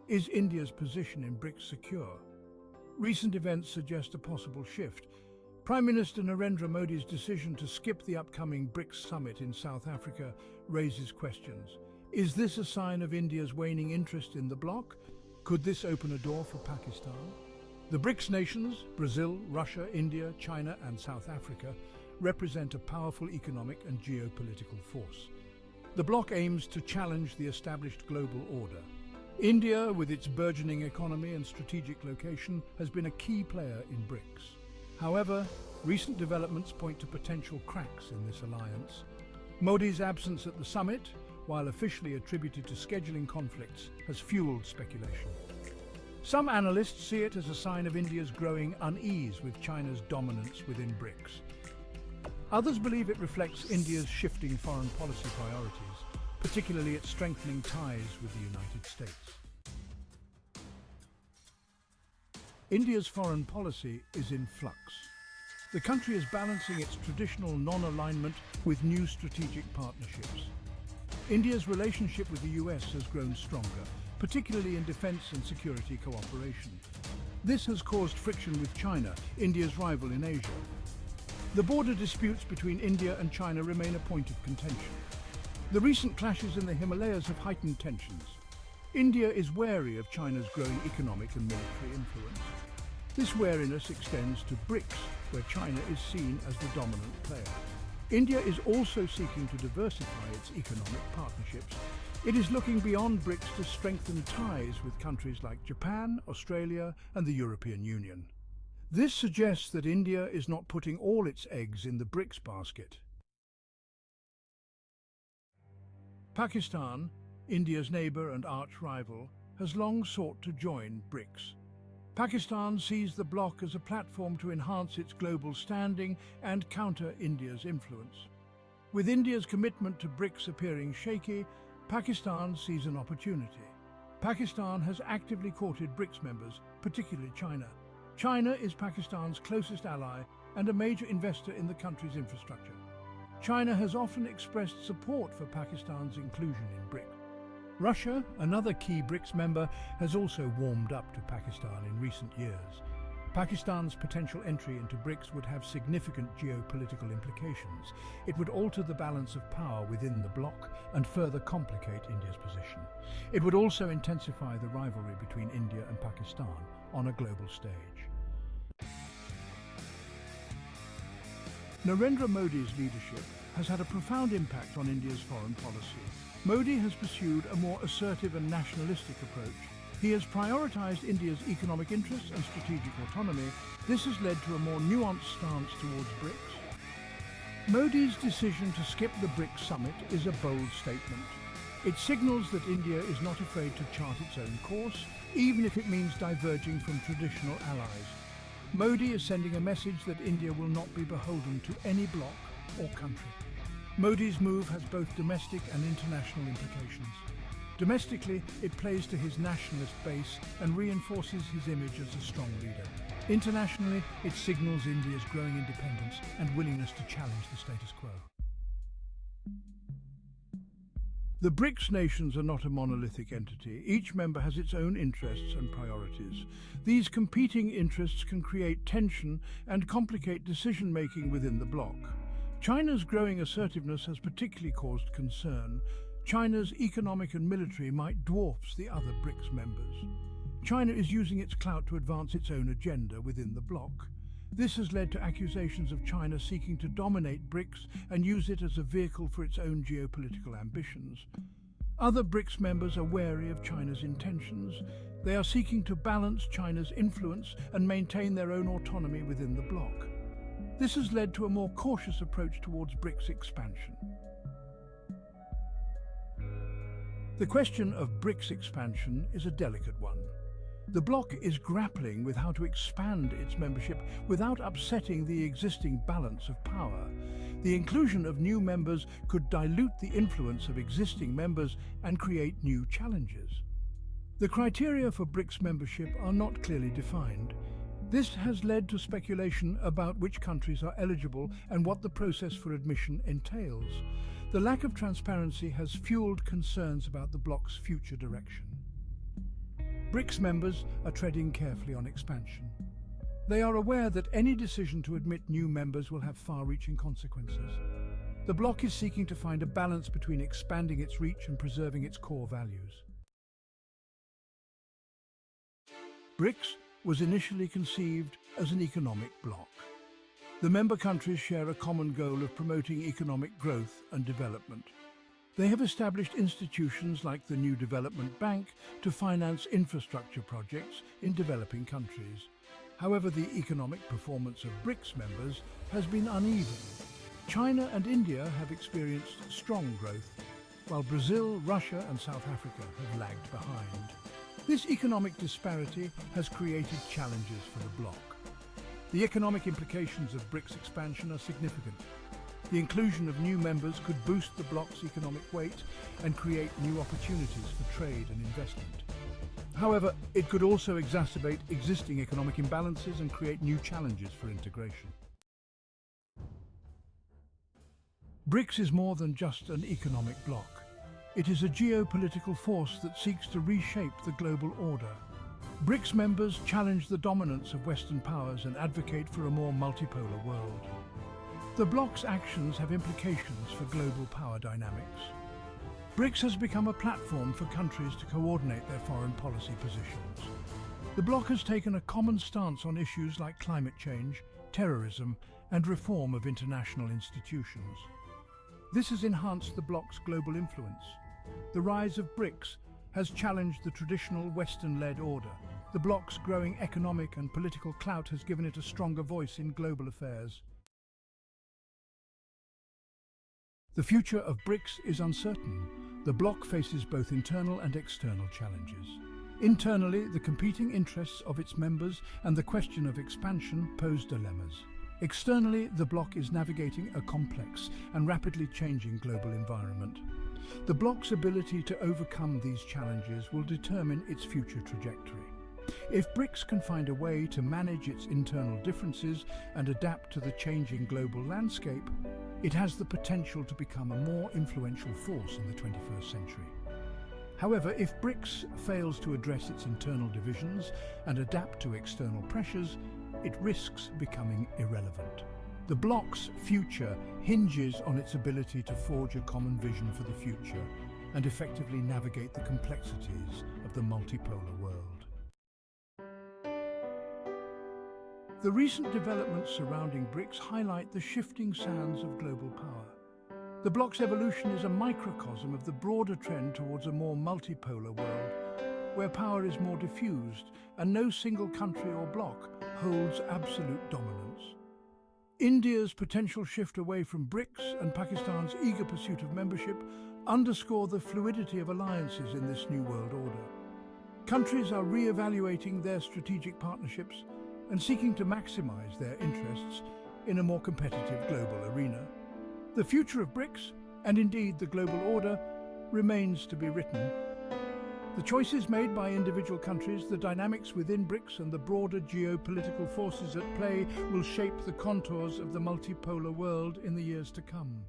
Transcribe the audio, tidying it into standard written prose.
Is India's position in BRICS secure? Recent events suggest a possible shift. Prime Minister Narendra Modi's decision to skip the upcoming BRICS summit in South Africa raises questions. Is this a sign of India's waning interest in the bloc? Could this open a door for Pakistan? The BRICS nations, Brazil, Russia, India, China and South Africa, represent a powerful economic and geopolitical force. The bloc aims to challenge the established global order. India, with its burgeoning economy and strategic location, has been a key player in BRICS. However, recent developments point to potential cracks in this alliance. Modi's absence at the summit, while officially attributed to scheduling conflicts, has fueled speculation. Some analysts see it as a sign of India's growing unease with China's dominance within BRICS. Others believe it reflects India's shifting foreign policy priorities, particularly its strengthening ties with the United States. India's foreign policy is in flux. The country is balancing its traditional non-alignment with new strategic partnerships. India's relationship with the US has grown stronger, particularly in defense and security cooperation. This has caused friction with China, India's rival in Asia. The border disputes between India and China remain a point of contention. The recent clashes in the Himalayas have heightened tensions. India is wary of China's growing economic and military influence. This wariness extends to BRICS, where China is seen as the dominant player. India is also seeking to diversify its economic partnerships. It is looking beyond BRICS to strengthen ties with countries like Japan, Australia, and the European Union. This suggests that India is not putting all its eggs in the BRICS basket. Pakistan, India's neighbour and arch-rival, has long sought to join BRICS. Pakistan sees the bloc as a platform to enhance its global standing and counter India's influence. With India's commitment to BRICS appearing shaky, Pakistan sees an opportunity. Pakistan has actively courted BRICS members, particularly China. China is Pakistan's closest ally and a major investor in the country's infrastructure. China has often expressed support for Pakistan's inclusion in BRICS. Russia, another key BRICS member, has also warmed up to Pakistan in recent years. Pakistan's potential entry into BRICS would have significant geopolitical implications. It would alter the balance of power within the bloc and further complicate India's position. It would also intensify the rivalry between India and Pakistan on a global stage. Narendra Modi's leadership has had a profound impact on India's foreign policy. Modi has pursued a more assertive and nationalistic approach. He has prioritised India's economic interests and strategic autonomy. This has led to a more nuanced stance towards BRICS. Modi's decision to skip the BRICS summit is a bold statement. It signals that India is not afraid to chart its own course, even if it means diverging from traditional allies. Modi is sending a message that India will not be beholden to any bloc or country. Modi's move has both domestic and international implications. Domestically, it plays to his nationalist base and reinforces his image as a strong leader. Internationally, it signals India's growing independence and willingness to challenge the status quo. The BRICS nations are not a monolithic entity. Each member has its own interests and priorities. These competing interests can create tension and complicate decision-making within the bloc. China's growing assertiveness has particularly caused concern. China's economic and military might dwarf the other BRICS members. China is using its clout to advance its own agenda within the bloc. This has led to accusations of China seeking to dominate BRICS and use it as a vehicle for its own geopolitical ambitions. Other BRICS members are wary of China's intentions. They are seeking to balance China's influence and maintain their own autonomy within the bloc. This has led to a more cautious approach towards BRICS expansion. The question of BRICS expansion is a delicate one. The bloc is grappling with how to expand its membership without upsetting the existing balance of power. The inclusion of new members could dilute the influence of existing members and create new challenges. The criteria for BRICS membership are not clearly defined. This has led to speculation about which countries are eligible and what the process for admission entails. The lack of transparency has fueled concerns about the bloc's future direction. BRICS members are treading carefully on expansion. They are aware that any decision to admit new members will have far-reaching consequences. The bloc is seeking to find a balance between expanding its reach and preserving its core values. BRICS was initially conceived as an economic bloc. The member countries share a common goal of promoting economic growth and development. They have established institutions like the New Development Bank to finance infrastructure projects in developing countries. However, the economic performance of BRICS members has been uneven. China and India have experienced strong growth, while Brazil, Russia and South Africa have lagged behind. This economic disparity has created challenges for the bloc. The economic implications of BRICS expansion are significant. The inclusion of new members could boost the bloc's economic weight and create new opportunities for trade and investment. However, it could also exacerbate existing economic imbalances and create new challenges for integration. BRICS is more than just an economic bloc. It is a geopolitical force that seeks to reshape the global order. BRICS members challenge the dominance of Western powers and advocate for a more multipolar world. The bloc's actions have implications for global power dynamics. BRICS has become a platform for countries to coordinate their foreign policy positions. The bloc has taken a common stance on issues like climate change, terrorism, and reform of international institutions. This has enhanced the bloc's global influence. The rise of BRICS has challenged the traditional Western-led order. The bloc's growing economic and political clout has given it a stronger voice in global affairs. The future of BRICS is uncertain. The bloc faces both internal and external challenges. Internally, the competing interests of its members and the question of expansion pose dilemmas. Externally, the bloc is navigating a complex and rapidly changing global environment. The bloc's ability to overcome these challenges will determine its future trajectory. If BRICS can find a way to manage its internal differences and adapt to the changing global landscape, it has the potential to become a more influential force in the 21st century. However, if BRICS fails to address its internal divisions and adapt to external pressures, it risks becoming irrelevant. The bloc's future hinges on its ability to forge a common vision for the future and effectively navigate the complexities of the multipolar world. The recent developments surrounding BRICS highlight the shifting sands of global power. The bloc's evolution is a microcosm of the broader trend towards a more multipolar world, where power is more diffused and no single country or bloc holds absolute dominance. India's potential shift away from BRICS and Pakistan's eager pursuit of membership underscore the fluidity of alliances in this new world order. Countries are re-evaluating their strategic partnerships and seeking to maximize their interests in a more competitive global arena. The future of BRICS, and indeed the global order, remains to be written. The choices made by individual countries, the dynamics within BRICS and the broader geopolitical forces at play will shape the contours of the multipolar world in the years to come.